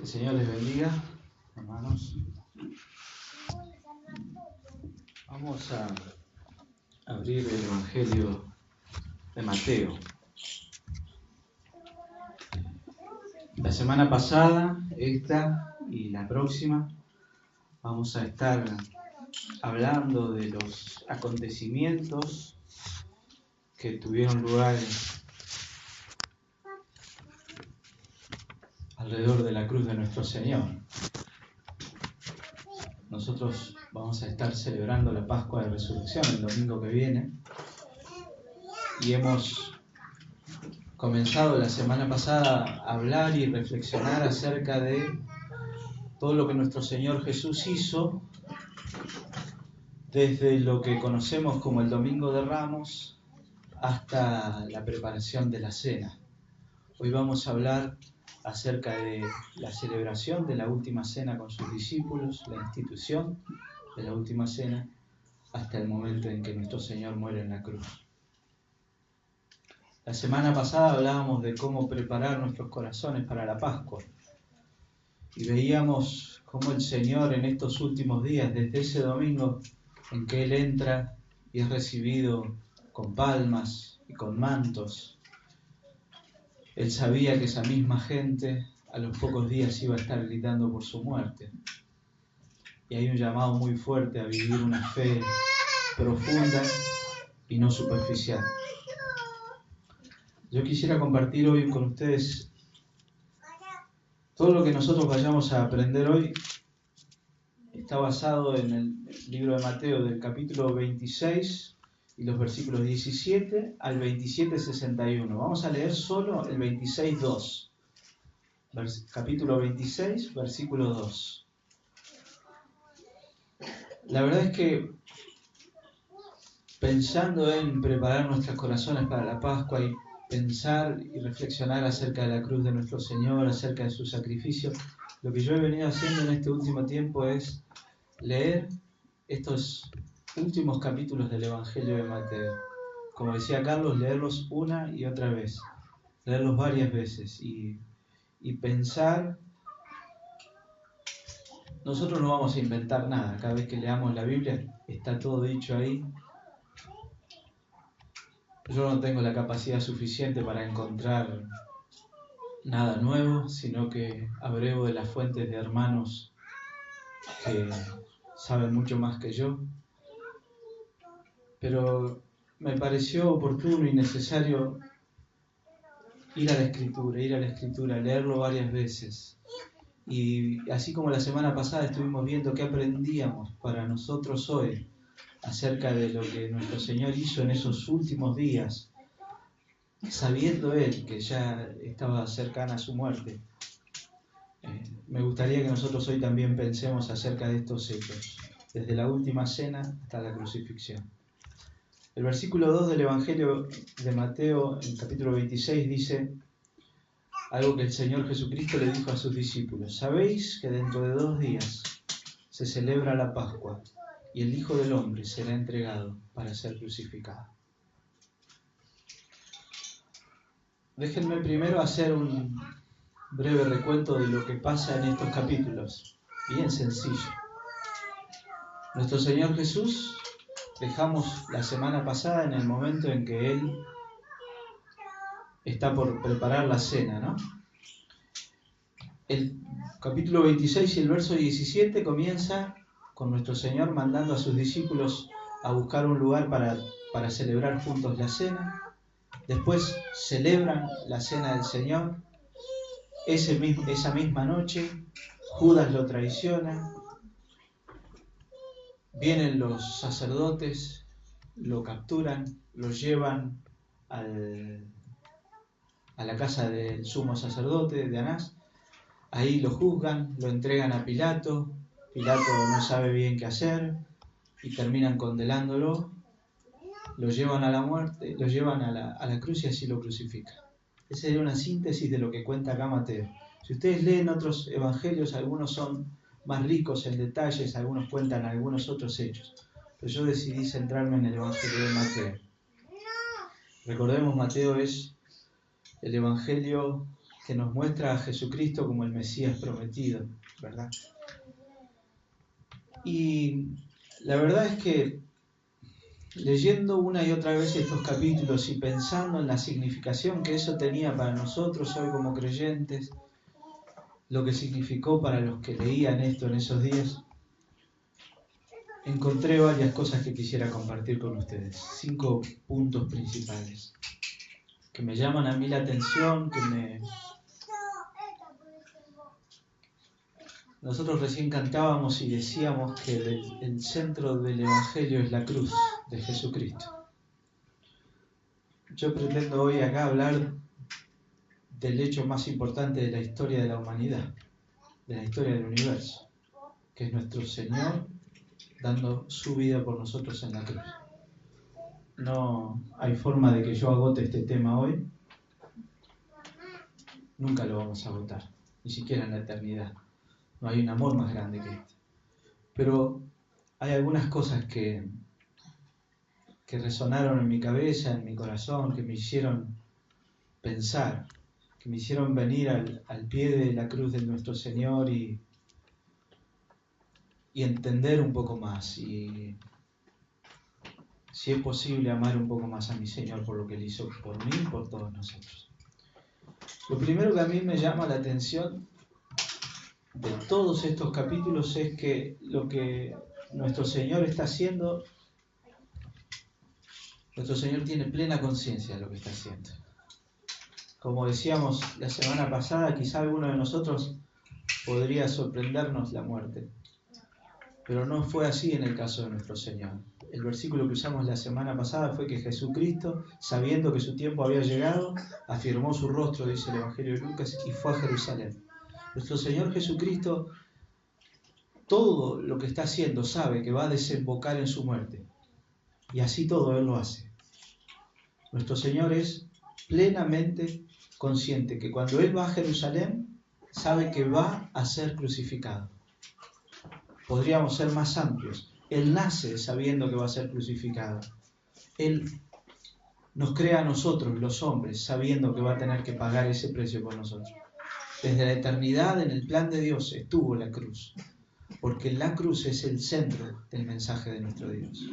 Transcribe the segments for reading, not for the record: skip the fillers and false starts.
El Señor les bendiga, hermanos. Vamos a abrir el Evangelio de Mateo. La semana pasada, esta y la próxima, vamos a estar hablando de los acontecimientos que tuvieron lugar alrededor de la cruz de nuestro Señor. Nosotros vamos a estar celebrando la Pascua de Resurrección el domingo que viene y hemos comenzado la semana pasada a hablar y reflexionar acerca de todo lo que nuestro Señor Jesús hizo desde lo que conocemos como el Domingo de Ramos hasta la preparación de la cena. Hoy vamos a hablar acerca de la celebración de la última cena con sus discípulos, la institución de la última cena, hasta el momento en que nuestro Señor muere en la cruz. La semana pasada hablábamos de cómo preparar nuestros corazones para la Pascua y veíamos cómo el Señor en estos últimos días, desde ese domingo en que Él entra y es recibido con palmas y con mantos, Él sabía que esa misma gente a los pocos días iba a estar gritando por su muerte. Y hay un llamado muy fuerte a vivir una fe profunda y no superficial. Yo quisiera compartir hoy con ustedes todo lo que nosotros vayamos a aprender hoy. Está basado en el libro de Mateo del capítulo 26 y los versículos 17 al 27:61. Vamos a leer solo el 26:2. Capítulo 26, versículo 2. La verdad es que pensando en preparar nuestros corazones para la Pascua y pensar y reflexionar acerca de la cruz de nuestro Señor, acerca de su sacrificio, lo que yo he venido haciendo en este último tiempo es leer estos últimos capítulos del Evangelio de Mateo. Como decía Carlos, leerlos una y otra vez, leerlos varias veces y pensar. Nosotros no vamos a inventar nada. Cada vez que leamos la Biblia está todo dicho ahí. Yo no tengo la capacidad suficiente para encontrar nada nuevo, sino que abrego de las fuentes de hermanos que saben mucho más que yo. Pero me pareció oportuno y necesario ir a la Escritura, leerlo varias veces. Y así como la semana pasada estuvimos viendo qué aprendíamos para nosotros hoy acerca de lo que nuestro Señor hizo en esos últimos días, sabiendo Él que ya estaba cercana a su muerte, me gustaría que nosotros hoy también pensemos acerca de estos hechos, desde la última cena hasta la crucifixión. El versículo 2 del Evangelio de Mateo, en el capítulo 26, dice algo que el Señor Jesucristo le dijo a sus discípulos: «Sabéis que dentro de 2 días se celebra la Pascua y el Hijo del Hombre será entregado para ser crucificado». Déjenme primero hacer un breve recuento de lo que pasa en estos capítulos. Bien sencillo. Nuestro Señor Jesús, dejamos la semana pasada en el momento en que Él está por preparar la cena, ¿no? El capítulo 26 y el verso 17 comienza con nuestro Señor mandando a sus discípulos a buscar un lugar para celebrar juntos la cena. Después celebran la cena del Señor. Esa misma noche Judas lo traiciona. Vienen los sacerdotes, lo capturan, lo llevan a la casa del sumo sacerdote, de Anás. Ahí lo juzgan, lo entregan a Pilato. Pilato no sabe bien qué hacer y terminan condenándolo. Lo llevan a la muerte, lo llevan a la cruz y así lo crucifican. Esa es una síntesis de lo que cuenta acá Mateo. Si ustedes leen otros evangelios, algunos son más ricos en detalles, algunos cuentan algunos otros hechos. Pero yo decidí centrarme en el Evangelio de Mateo. Recordemos, Mateo es el Evangelio que nos muestra a Jesucristo como el Mesías prometido, ¿verdad? Y la verdad es que leyendo una y otra vez estos capítulos y pensando en la significación que eso tenía para nosotros hoy como creyentes, lo que significó para los que leían esto en esos días, encontré varias cosas que quisiera compartir con ustedes. 5 puntos principales que me llaman a mí la atención, Nosotros recién cantábamos y decíamos que el centro del Evangelio es la cruz de Jesucristo. Yo pretendo hoy acá hablar del hecho más importante de la historia de la humanidad, de la historia del universo, que es nuestro Señor dando su vida por nosotros en la cruz. No hay forma de que yo agote este tema hoy. Nunca lo vamos a agotar, ni siquiera en la eternidad. No hay un amor más grande que este. Pero hay algunas cosas que resonaron en mi cabeza, en mi corazón, que me hicieron pensar, que me hicieron venir al pie de la cruz de nuestro Señor y entender un poco más y, si es posible, amar un poco más a mi Señor por lo que Él hizo por mí y por todos nosotros. Lo primero que a mí me llama la atención de todos estos capítulos es que lo que nuestro Señor está haciendo, nuestro Señor tiene plena conciencia de lo que está haciendo. Como decíamos la semana pasada, quizá alguno de nosotros podría sorprendernos la muerte, pero no fue así en el caso de nuestro Señor. El versículo que usamos la semana pasada fue que Jesucristo, sabiendo que su tiempo había llegado, afirmó su rostro, dice el Evangelio de Lucas, y fue a Jerusalén. Nuestro Señor Jesucristo, todo lo que está haciendo, sabe que va a desembocar en su muerte. Y así todo Él lo hace. Nuestro Señor es plenamente consciente que cuando Él va a Jerusalén, sabe que va a ser crucificado. Podríamos ser más amplios. Él nace sabiendo que va a ser crucificado. Él nos crea a nosotros, los hombres, sabiendo que va a tener que pagar ese precio por nosotros. Desde la eternidad, en el plan de Dios, estuvo la cruz, porque la cruz es el centro del mensaje de nuestro Dios.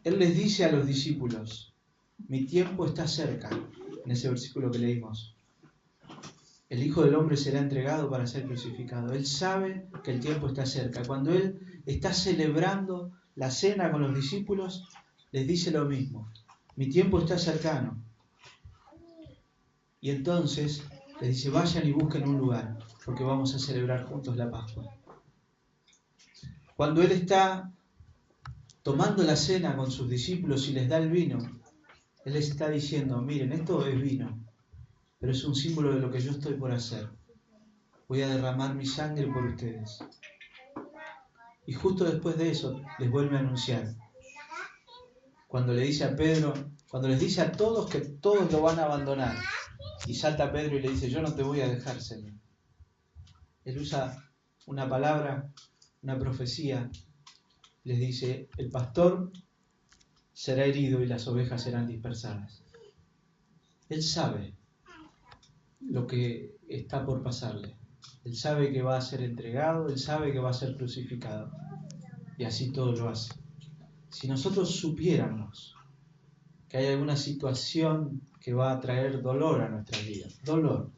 Él les dice a los discípulos, mi tiempo está cerca, en ese versículo que leímos. El Hijo del Hombre será entregado para ser crucificado. Él sabe que el tiempo está cerca. Cuando Él está celebrando la cena con los discípulos, les dice lo mismo. Mi tiempo está cercano. Y entonces les dice, vayan y busquen un lugar, porque vamos a celebrar juntos la Pascua. Cuando Él está tomando la cena con sus discípulos y les da el vino, Él les está diciendo, miren, esto es vino, pero es un símbolo de lo que yo estoy por hacer. Voy a derramar mi sangre por ustedes. Y justo después de eso les vuelve a anunciar. Cuando le dice a Pedro, cuando les dice a todos que todos lo van a abandonar, y salta Pedro y le dice, yo no te voy a dejar, Señor. Él usa una palabra, una profecía, les dice, el pastor será herido y las ovejas serán dispersadas. Él sabe lo que está por pasarle. Él sabe que va a ser entregado, Él sabe que va a ser crucificado. Y así todo lo hace. Si nosotros supiéramos que hay alguna situación que va a traer dolor a nuestras vidas, dolor.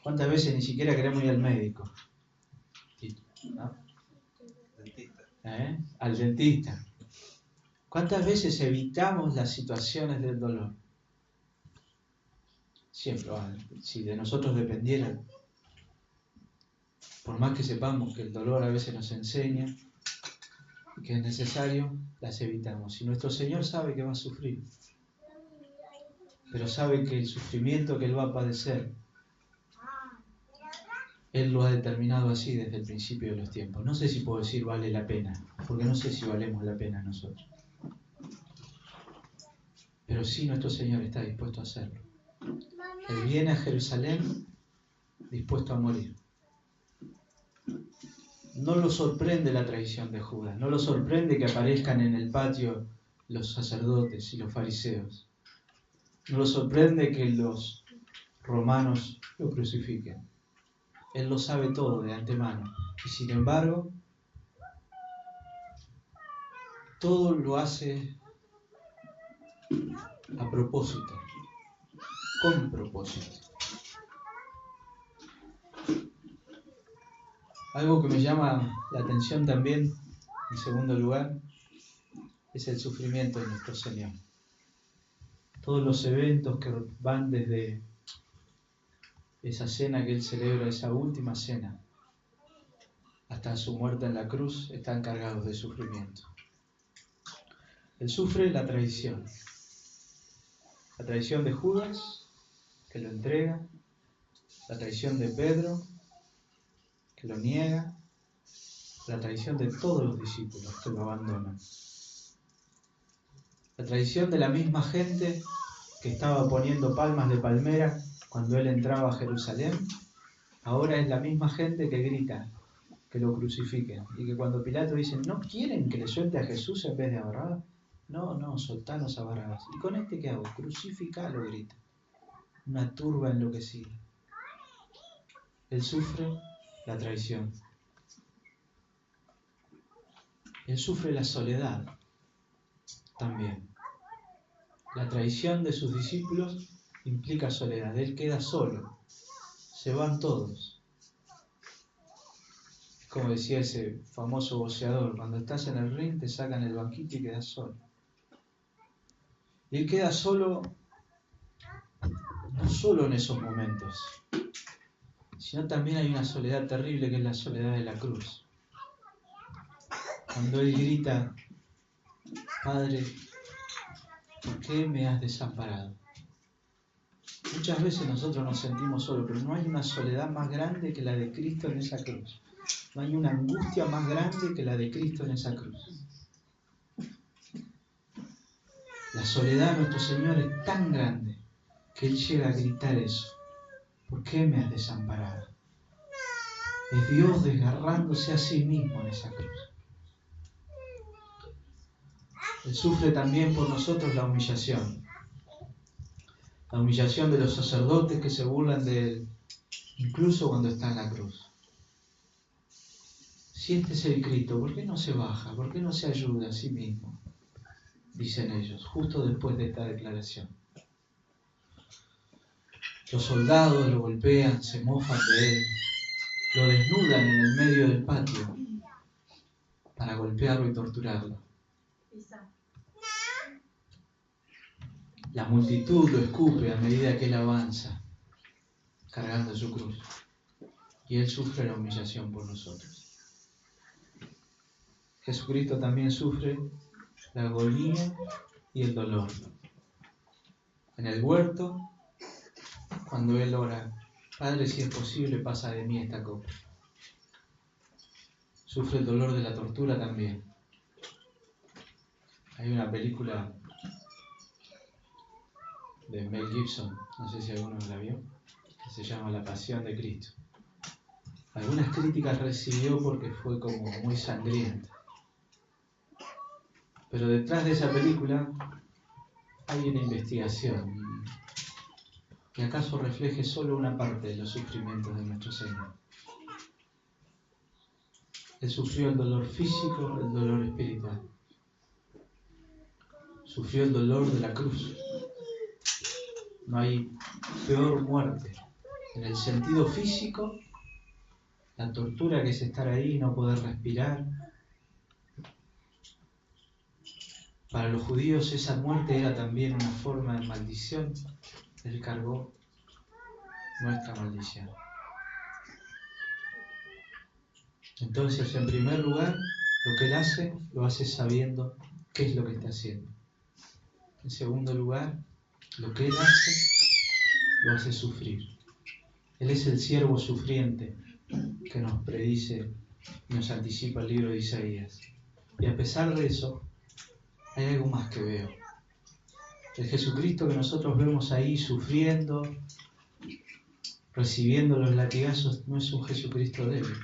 ¿Cuántas veces ni siquiera queremos ir al médico? ¿No? Al dentista. ¿Cuántas veces evitamos las situaciones del dolor? Siempre, si de nosotros dependiera, por más que sepamos que el dolor a veces nos enseña y que es necesario, las evitamos. Y nuestro Señor sabe que va a sufrir, pero sabe que el sufrimiento que Él va a padecer, Él lo ha determinado así desde el principio de los tiempos. No sé si puedo decir vale la pena, porque no sé si valemos la pena nosotros. Pero sí nuestro Señor está dispuesto a hacerlo. Él viene a Jerusalén dispuesto a morir. No lo sorprende la traición de Judas, no lo sorprende que aparezcan en el patio los sacerdotes y los fariseos. No lo sorprende que los romanos lo crucifiquen. Él lo sabe todo de antemano. Y sin embargo, todo lo hace a propósito, con propósito. Algo que me llama la atención también, en segundo lugar, es el sufrimiento de nuestro Señor. Todos los eventos que van desde esa cena que Él celebra, esa última cena, hasta su muerte en la cruz, están cargados de sufrimiento. Él sufre la traición de Judas, que lo entrega, la traición de Pedro, que lo niega, la traición de todos los discípulos que lo abandonan. La traición de la misma gente que estaba poniendo palmas de palmera cuando Él entraba a Jerusalén, ahora es la misma gente que grita que lo crucifiquen. Y que cuando Pilato dice, ¿no quieren que le suelte a Jesús en vez de a Barrabás? No, soltanos a Barrabás. ¿Y con este qué hago? Crucificalo, grita. Una turba enloquecida. Él sufre la traición. Él sufre la soledad también. La traición de sus discípulos implica soledad. Él queda solo. Se van todos. Como decía ese famoso boxeador, cuando estás en el ring te sacan el banquito y quedas solo. Y él queda solo, no solo en esos momentos, sino también hay una soledad terrible que es la soledad de la cruz. Cuando él grita, Padre, ¿por qué me has desamparado? Muchas veces nosotros nos sentimos solos, pero no hay una soledad más grande que la de Cristo en esa cruz. No hay una angustia más grande que la de Cristo en esa cruz. La soledad de nuestro Señor es tan grande que Él llega a gritar eso. ¿Por qué me has desamparado? Es Dios desgarrándose a sí mismo en esa cruz. Él sufre también por nosotros la humillación. La humillación de los sacerdotes que se burlan de Él, incluso cuando está en la cruz. Si este es el Cristo, ¿por qué no se baja? ¿Por qué no se ayuda a sí mismo? Dicen ellos, justo después de esta declaración. Los soldados lo golpean, se mofan de él, lo desnudan en el medio del patio para golpearlo y torturarlo. La multitud lo escupe a medida que él avanza, cargando su cruz. Y él sufre la humillación por nosotros. Jesucristo también sufre la agonía y el dolor. En el huerto, cuando él ora, Padre, si es posible, pasa de mí esta copa. Sufre el dolor de la tortura también. Hay una película de Mel Gibson, no sé si alguno la vio, que se llama La Pasión de Cristo. Algunas críticas recibió porque fue como muy sangrienta. Pero detrás de esa película hay una investigación. ¿Y acaso refleje solo una parte de los sufrimientos de nuestro Señor? Él sufrió el dolor físico, el dolor espiritual. Sufrió el dolor de la cruz. No hay peor muerte. En el sentido físico, la tortura que es estar ahí y no poder respirar. Para los judíos esa muerte era también una forma de maldición. Él cargó nuestra maldición. Entonces, en primer lugar, lo que Él hace, lo hace sabiendo qué es lo que está haciendo. En segundo lugar, lo que Él hace, lo hace sufrir. Él es el siervo sufriente que nos predice y nos anticipa el libro de Isaías. Y a pesar de eso, hay algo más que veo. El Jesucristo que nosotros vemos ahí sufriendo, recibiendo los latigazos, no es un Jesucristo débil.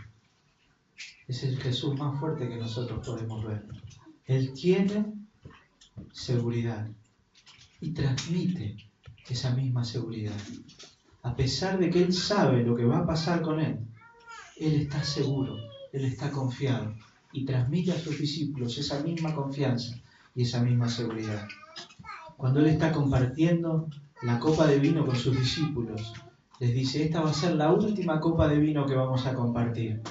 Es el Jesús más fuerte que nosotros podemos ver. Él tiene seguridad y transmite esa misma seguridad. a pesar de que Él sabe lo que va a pasar con Él, Él está seguro, Él está confiado y transmite a sus discípulos esa misma confianza y esa misma seguridad. Cuando Él está compartiendo la copa de vino con sus discípulos, les dice, esta va a ser la última copa de vino que vamos a compartir,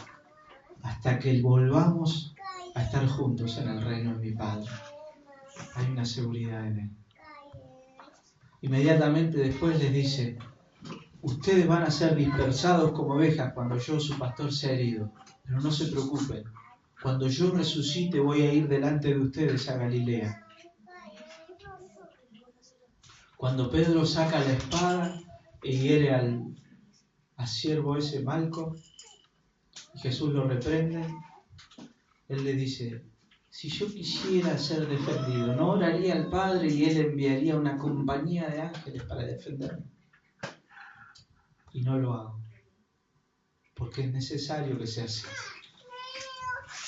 hasta que volvamos a estar juntos en el reino de mi Padre. Hay una seguridad en Él. Inmediatamente después les dice, ustedes van a ser dispersados como ovejas cuando yo, su pastor, sea herido, pero no se preocupen, cuando yo resucite voy a ir delante de ustedes a Galilea. Cuando Pedro saca la espada e hiere al siervo ese Malco, y Jesús lo reprende, Él le dice, si yo quisiera ser defendido, ¿no oraría al Padre y Él enviaría una compañía de ángeles para defenderme? Y no lo hago, porque es necesario que sea así.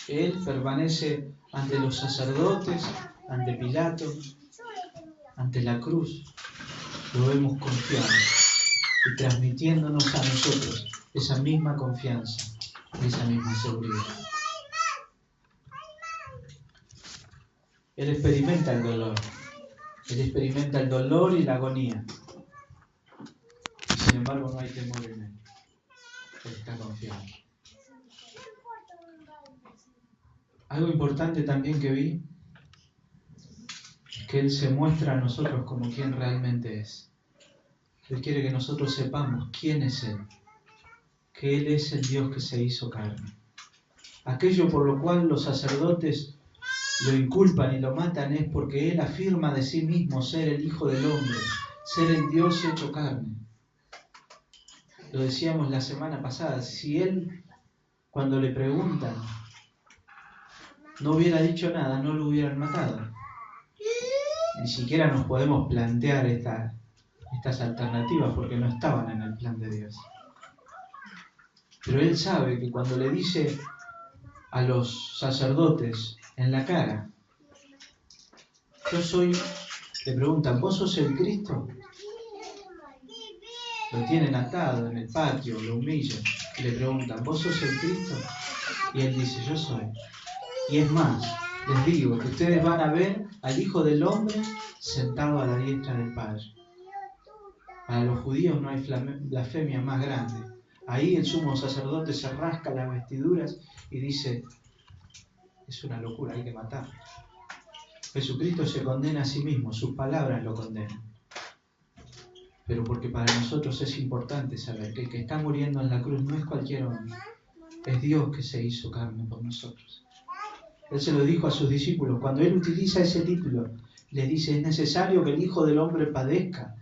Él permanece ante los sacerdotes, ante Pilato, ante la cruz. Lo vemos confiado y transmitiéndonos a nosotros esa misma confianza y esa misma seguridad. Él experimenta el dolor. Él experimenta el dolor y la agonía. Y sin embargo no hay temor en Él. Él está confiado. Algo importante también que vi es que Él se muestra a nosotros como quien realmente es. Él quiere que nosotros sepamos quién es Él. Que Él es el Dios que se hizo carne. Aquello por lo cual los sacerdotes lo inculpan y lo matan es porque Él afirma de sí mismo ser el Hijo del Hombre, ser el Dios hecho carne. Lo decíamos la semana pasada, si Él, cuando le preguntan, no hubiera dicho nada, no lo hubieran matado. Ni siquiera nos podemos plantear estas alternativas porque no estaban en el plan de Dios. Pero Él sabe que cuando le dice a los sacerdotes en la cara, le preguntan, ¿vos sos el Cristo? Lo tienen atado en el patio, lo humillan y le preguntan, ¿vos sos el Cristo? Y Él dice, yo soy. Y es más, les digo que ustedes van a ver al Hijo del Hombre sentado a la diestra del Padre. Para los judíos no hay blasfemia más grande. Ahí el sumo sacerdote se rasca las vestiduras y dice, es una locura, hay que matarlo. Jesucristo se condena a sí mismo, sus palabras lo condenan. Pero porque para nosotros es importante saber que el que está muriendo en la cruz no es cualquier hombre, es Dios que se hizo carne por nosotros. Él se lo dijo a sus discípulos, cuando Él utiliza ese título, les dice, es necesario que el Hijo del Hombre padezca.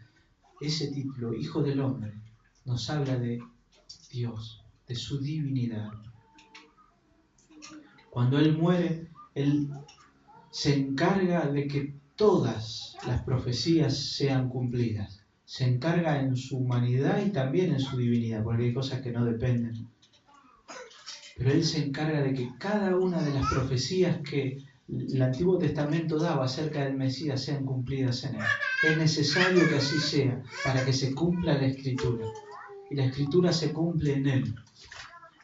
Ese título, Hijo del Hombre, nos habla de Dios, de su divinidad. Cuando Él muere, Él se encarga de que todas las profecías sean cumplidas. Se encarga en su humanidad y también en su divinidad, porque hay cosas que no dependen. Pero Él se encarga de que cada una de las profecías que el Antiguo Testamento daba acerca del Mesías sean cumplidas en Él. Es necesario que así sea para que se cumpla la Escritura. Y la Escritura se cumple en Él.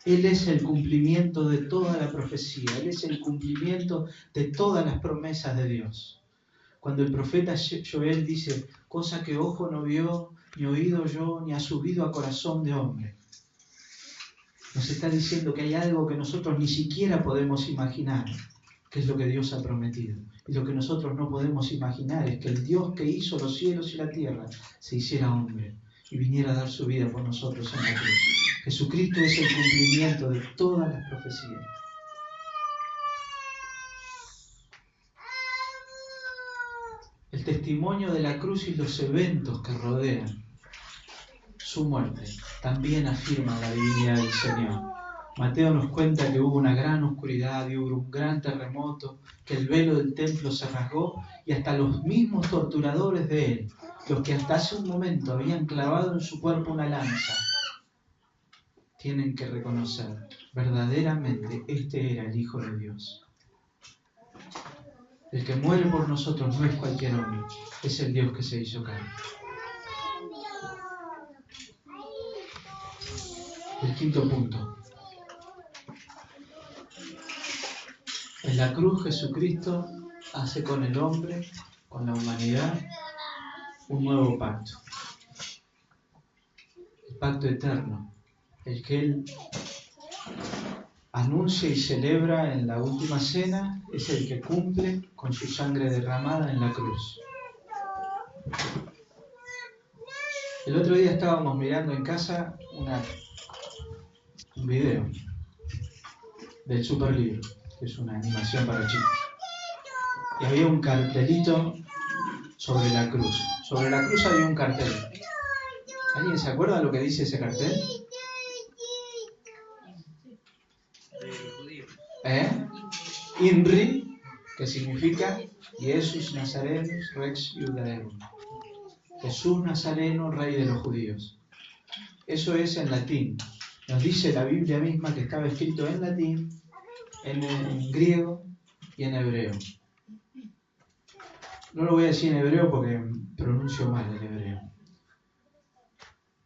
Él es el cumplimiento de toda la profecía. Él es el cumplimiento de todas las promesas de Dios. Cuando el profeta Joel dice, cosa que ojo no vio, ni oído oyó, ni ha subido a corazón de hombre, nos está diciendo que hay algo que nosotros ni siquiera podemos imaginar, que es lo que Dios ha prometido. Y lo que nosotros no podemos imaginar es que el Dios que hizo los cielos y la tierra se hiciera hombre y viniera a dar su vida por nosotros en la cruz. Jesucristo es el cumplimiento de todas las profecías. El testimonio de la cruz y los eventos que rodean su muerte también afirman la divinidad del Señor. Mateo nos cuenta que hubo una gran oscuridad y hubo un gran terremoto, que el velo del templo se rasgó y hasta los mismos torturadores de Él, los que hasta hace un momento habían clavado en su cuerpo una lanza, tienen que reconocer verdaderamente este era el Hijo de Dios. El que muere por nosotros no es cualquier hombre, es el Dios que se hizo carne. El quinto punto. En la cruz Jesucristo hace con el hombre, con la humanidad, un nuevo pacto. El pacto eterno, el que Él anuncia y celebra en la última cena, es el que cumple con su sangre derramada en la cruz. El otro día estábamos mirando en casa un video del Superlibro, que es una animación para chicos. Y había un cartelito sobre la cruz. Sobre la cruz había un cartel. ¿Alguien se acuerda lo que dice ese cartel? INRI, que significa Jesús Nazarenus Rex Iudaeum. Jesús Nazareno, Rey de los Judíos. Eso es en latín. Nos dice la Biblia misma que estaba escrito en latín, en griego y en hebreo. No lo voy a decir en hebreo porque pronuncio mal el hebreo.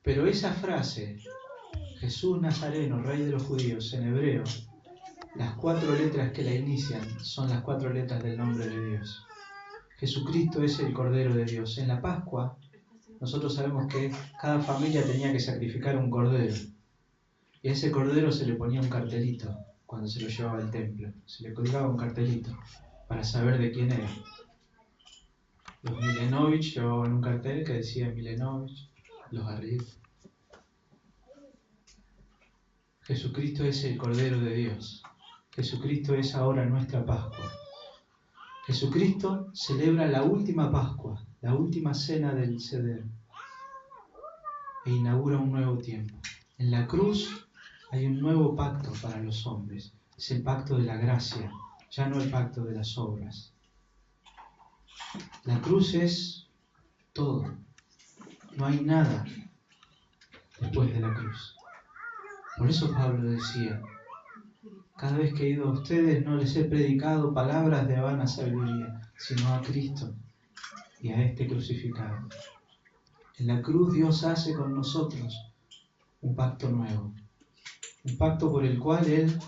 Pero esa frase, Jesús Nazareno, Rey de los Judíos, en hebreo, las 4 letras que la inician son las 4 letras del nombre de Dios. Jesucristo es el Cordero de Dios. En la Pascua, nosotros sabemos que cada familia tenía que sacrificar un cordero. Y a ese cordero se le ponía un cartelito cuando se lo llevaba al templo. Se le colgaba un cartelito para saber de quién era. Los Milenovich llevaban un cartel que decía Milenovich, los Garrido. Jesucristo es el Cordero de Dios. Jesucristo es ahora nuestra Pascua. Jesucristo celebra la última Pascua, la última cena del Seder, e inaugura un nuevo tiempo. En la cruz hay un nuevo pacto para los hombres. Es el pacto de la gracia, ya no el pacto de las obras. La cruz es todo. No hay nada después de la cruz. Por eso Pablo decía, cada vez que he ido a ustedes no les he predicado palabras de vana sabiduría, sino a Cristo y a este crucificado. En la cruz Dios hace con nosotros un pacto nuevo, un pacto por el cual Él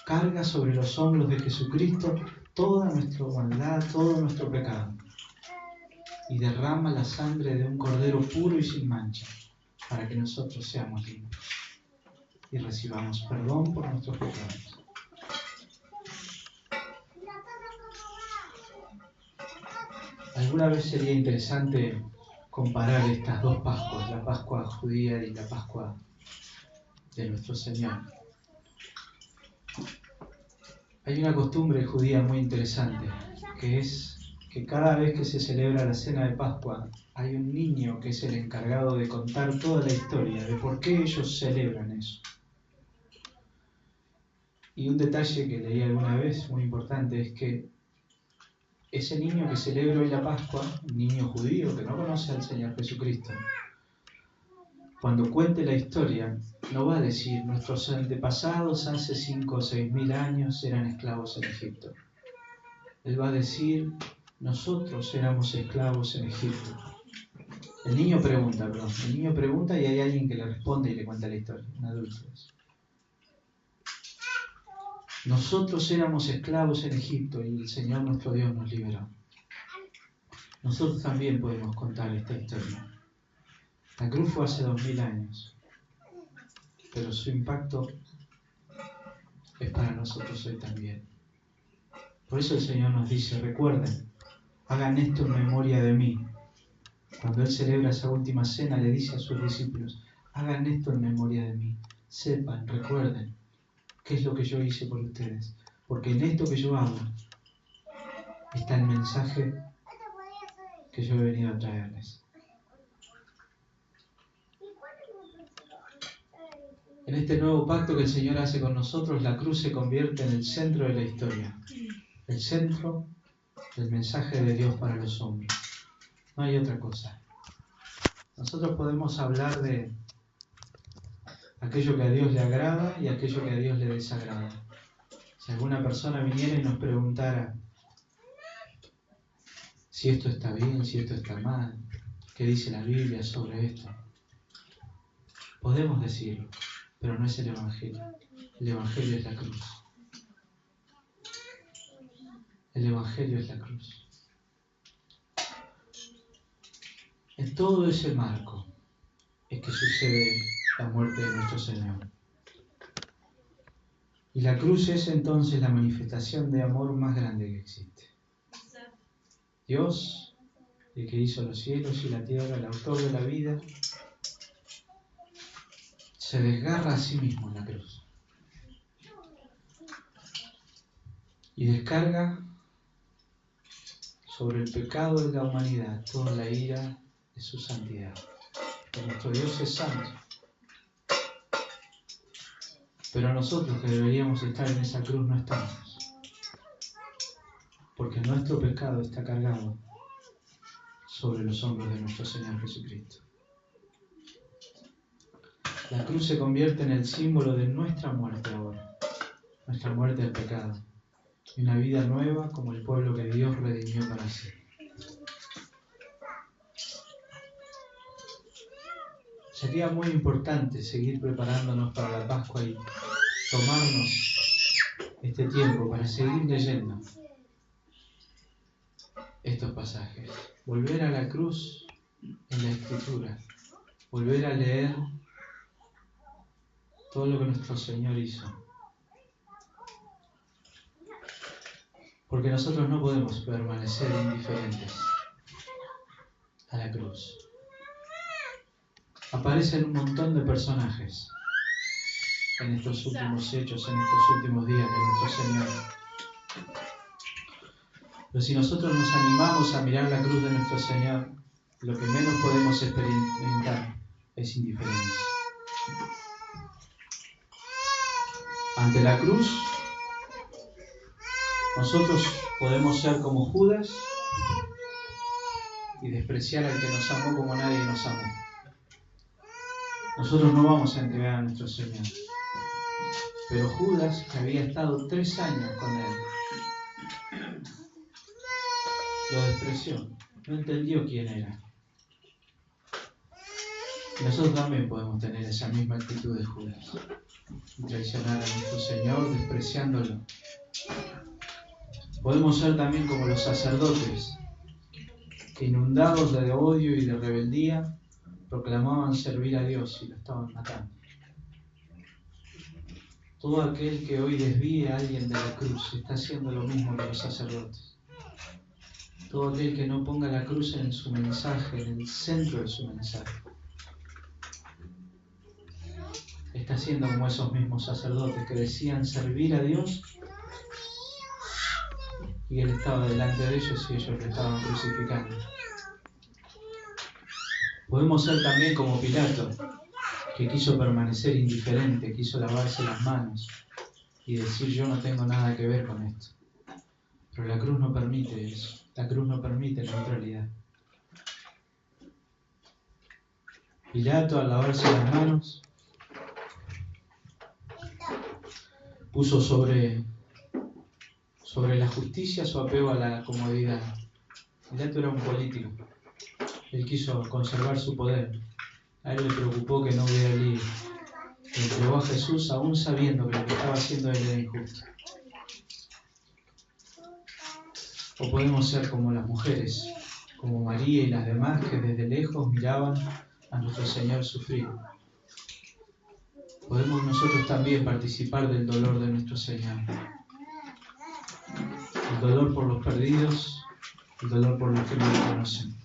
carga sobre los hombros de Jesucristo toda nuestra maldad, todo nuestro pecado, y derrama la sangre de un cordero puro y sin mancha, para que nosotros seamos limpios y recibamos perdón por nuestros pecados. Alguna vez sería interesante comparar estas dos Pascuas, la Pascua judía y la Pascua de nuestro Señor. Hay una costumbre judía muy interesante, que es que cada vez que se celebra la cena de Pascua, hay un niño que es el encargado de contar toda la historia de por qué ellos celebran eso. Y un detalle que leí alguna vez, muy importante, es que ese niño que celebra hoy la Pascua, un niño judío que no conoce al Señor Jesucristo, cuando cuente la historia, no va a decir, nuestros antepasados hace 5 o 6 mil años eran esclavos en Egipto. Él va a decir, nosotros éramos esclavos en Egipto. El niño pregunta y hay alguien que le responde y le cuenta la historia, un adulto. Nosotros éramos esclavos en Egipto y el Señor nuestro Dios nos liberó. Nosotros también podemos contar esta historia. La cruz fue hace 2000 años, pero su impacto es para nosotros hoy también. Por eso el Señor nos dice, recuerden, hagan esto en memoria de mí. Cuando Él celebra esa última cena, le dice a sus discípulos, hagan esto en memoria de mí. Sepan, recuerden, qué es lo que yo hice por ustedes. Porque en esto que yo hago está el mensaje que yo he venido a traerles. En este nuevo pacto que el Señor hace con nosotros, la cruz se convierte en el centro de la historia. El centro del mensaje de Dios para los hombres. No hay otra cosa. Nosotros podemos hablar de aquello que a Dios le agrada y aquello que a Dios le desagrada. Si alguna persona viniera y nos preguntara si esto está bien, si esto está mal, qué dice la Biblia sobre esto, podemos decirlo. pero no es el Evangelio. El Evangelio es la cruz. El Evangelio es la cruz. En todo ese marco es que sucede la muerte de nuestro Señor. Y la cruz es entonces la manifestación de amor más grande que existe. Dios, el que hizo los cielos y la tierra, el autor de la vida, se desgarra a sí mismo en la cruz y descarga sobre el pecado de la humanidad toda la ira de su santidad. Porque nuestro Dios es santo. Pero nosotros que deberíamos estar en esa cruz no estamos. Porque nuestro pecado está cargado sobre los hombros de nuestro Señor Jesucristo. La cruz se convierte en el símbolo de nuestra muerte ahora. Nuestra muerte al pecado. Y una vida nueva como el pueblo que Dios redimió para sí. Sería muy importante seguir preparándonos para la Pascua y tomarnos este tiempo para seguir leyendo estos pasajes. Volver a la cruz en la Escritura. Volver a leer todo lo que nuestro Señor hizo. Porque nosotros no podemos permanecer indiferentes a la cruz. Aparecen un montón de personajes en estos últimos hechos, en estos últimos días de nuestro Señor. Pero si nosotros nos animamos a mirar la cruz de nuestro Señor, lo que menos podemos experimentar es indiferencia. Ante la cruz, nosotros podemos ser como Judas y despreciar al que nos amó como nadie nos amó. Nosotros no vamos a entregar a nuestro Señor. Pero Judas, que había estado 3 años con él, lo despreció, no entendió quién era. Y nosotros también podemos tener esa misma actitud de Judas, y traicionar a nuestro Señor despreciándolo. Podemos ser también como los sacerdotes, que inundados de odio y de rebeldía, proclamaban servir a Dios y lo estaban matando. Todo aquel que hoy desvíe a alguien de la cruz está haciendo lo mismo que los sacerdotes. Todo aquel que no ponga la cruz en su mensaje, en el centro de su mensaje, está siendo como esos mismos sacerdotes que decían servir a Dios y Él estaba delante de ellos y ellos lo estaban crucificando. Podemos ser también como Pilato, que quiso permanecer indiferente, quiso lavarse las manos y decir yo no tengo nada que ver con esto. Pero la cruz no permite eso, la cruz no permite neutralidad. Pilato, al lavarse las manos, puso sobre la justicia su apego a la comodidad. Pilato era un político, él quiso conservar su poder. A él le preocupó que no hubiera lío. Entregó a Jesús aún sabiendo que lo que estaba haciendo él era injusto. O podemos ser como las mujeres, como María y las demás que desde lejos miraban a nuestro Señor sufrir. Podemos nosotros también participar del dolor de nuestro Señor. El dolor por los perdidos, el dolor por los que no lo conocen.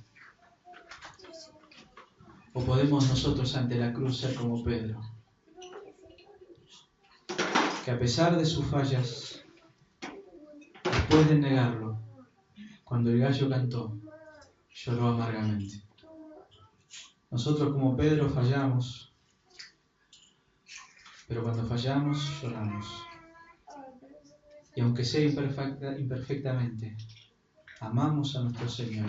O podemos nosotros ante la cruz ser como Pedro, que a pesar de sus fallas, después de negarlo, cuando el gallo cantó, lloró amargamente. Nosotros como Pedro fallamos, pero cuando fallamos, lloramos. Y aunque sea imperfectamente, amamos a nuestro Señor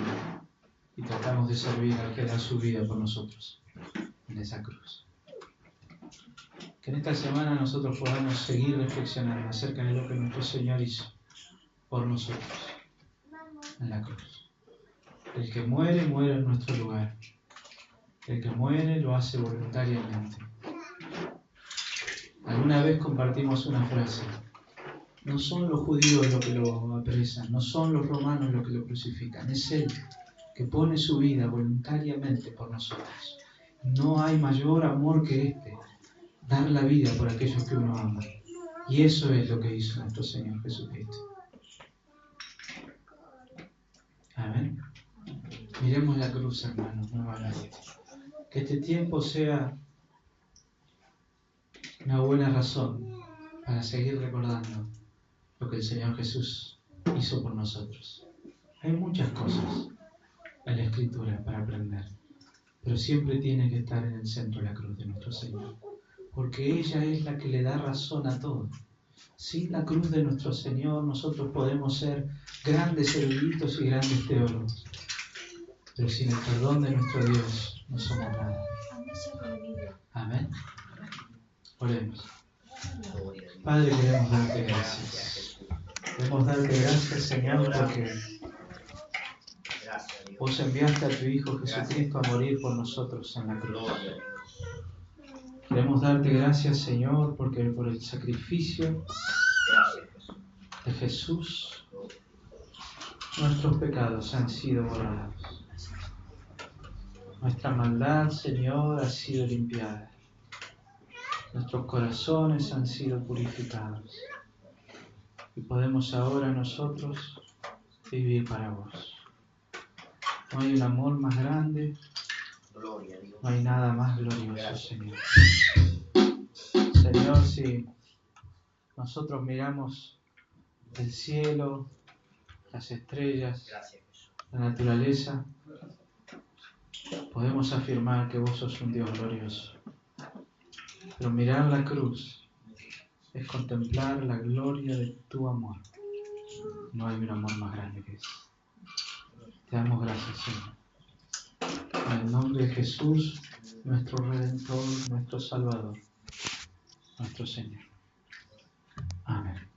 y tratamos de servir al que da su vida por nosotros en esa cruz. Que en esta semana nosotros podamos seguir reflexionando acerca de lo que nuestro Señor hizo por nosotros en la cruz. El que muere, muere en nuestro lugar. El que muere lo hace voluntariamente. Alguna vez compartimos una frase: no son los judíos los que lo apresan, no son los romanos los que lo crucifican, es Él que pone su vida voluntariamente por nosotros. No hay mayor amor que este, dar la vida por aquellos que uno ama. Y eso es lo que hizo nuestro Señor Jesucristo. Amén. Miremos la cruz, hermanos, nuevamente. Que este tiempo sea una buena razón para seguir recordando lo que el Señor Jesús hizo por nosotros. Hay muchas cosas en la Escritura para aprender, pero siempre tiene que estar en el centro la cruz de nuestro Señor, porque ella es la que le da razón a todo. Sin la cruz de nuestro Señor nosotros podemos ser grandes eruditos y grandes teólogos, pero sin el perdón de nuestro Dios no somos nada. Amén. Oremos. Padre, queremos darte gracias. Queremos darte gracias, Señor, porque vos enviaste a tu Hijo Jesucristo a morir por nosotros en la cruz. Queremos darte gracias, Señor, porque por el sacrificio de Jesús nuestros pecados han sido borrados. Nuestra maldad, Señor, ha sido limpiada. Nuestros corazones han sido purificados. Y podemos ahora nosotros vivir para vos. No hay un amor más grande, no hay nada más glorioso, Señor. Señor, si nosotros miramos el cielo, las estrellas, la naturaleza, podemos afirmar que vos sos un Dios glorioso. Pero mirar la cruz es contemplar la gloria de tu amor. No hay un amor más grande que ese. Te damos gracias, Señor. En el nombre de Jesús, nuestro Redentor, nuestro Salvador, nuestro Señor. Amén.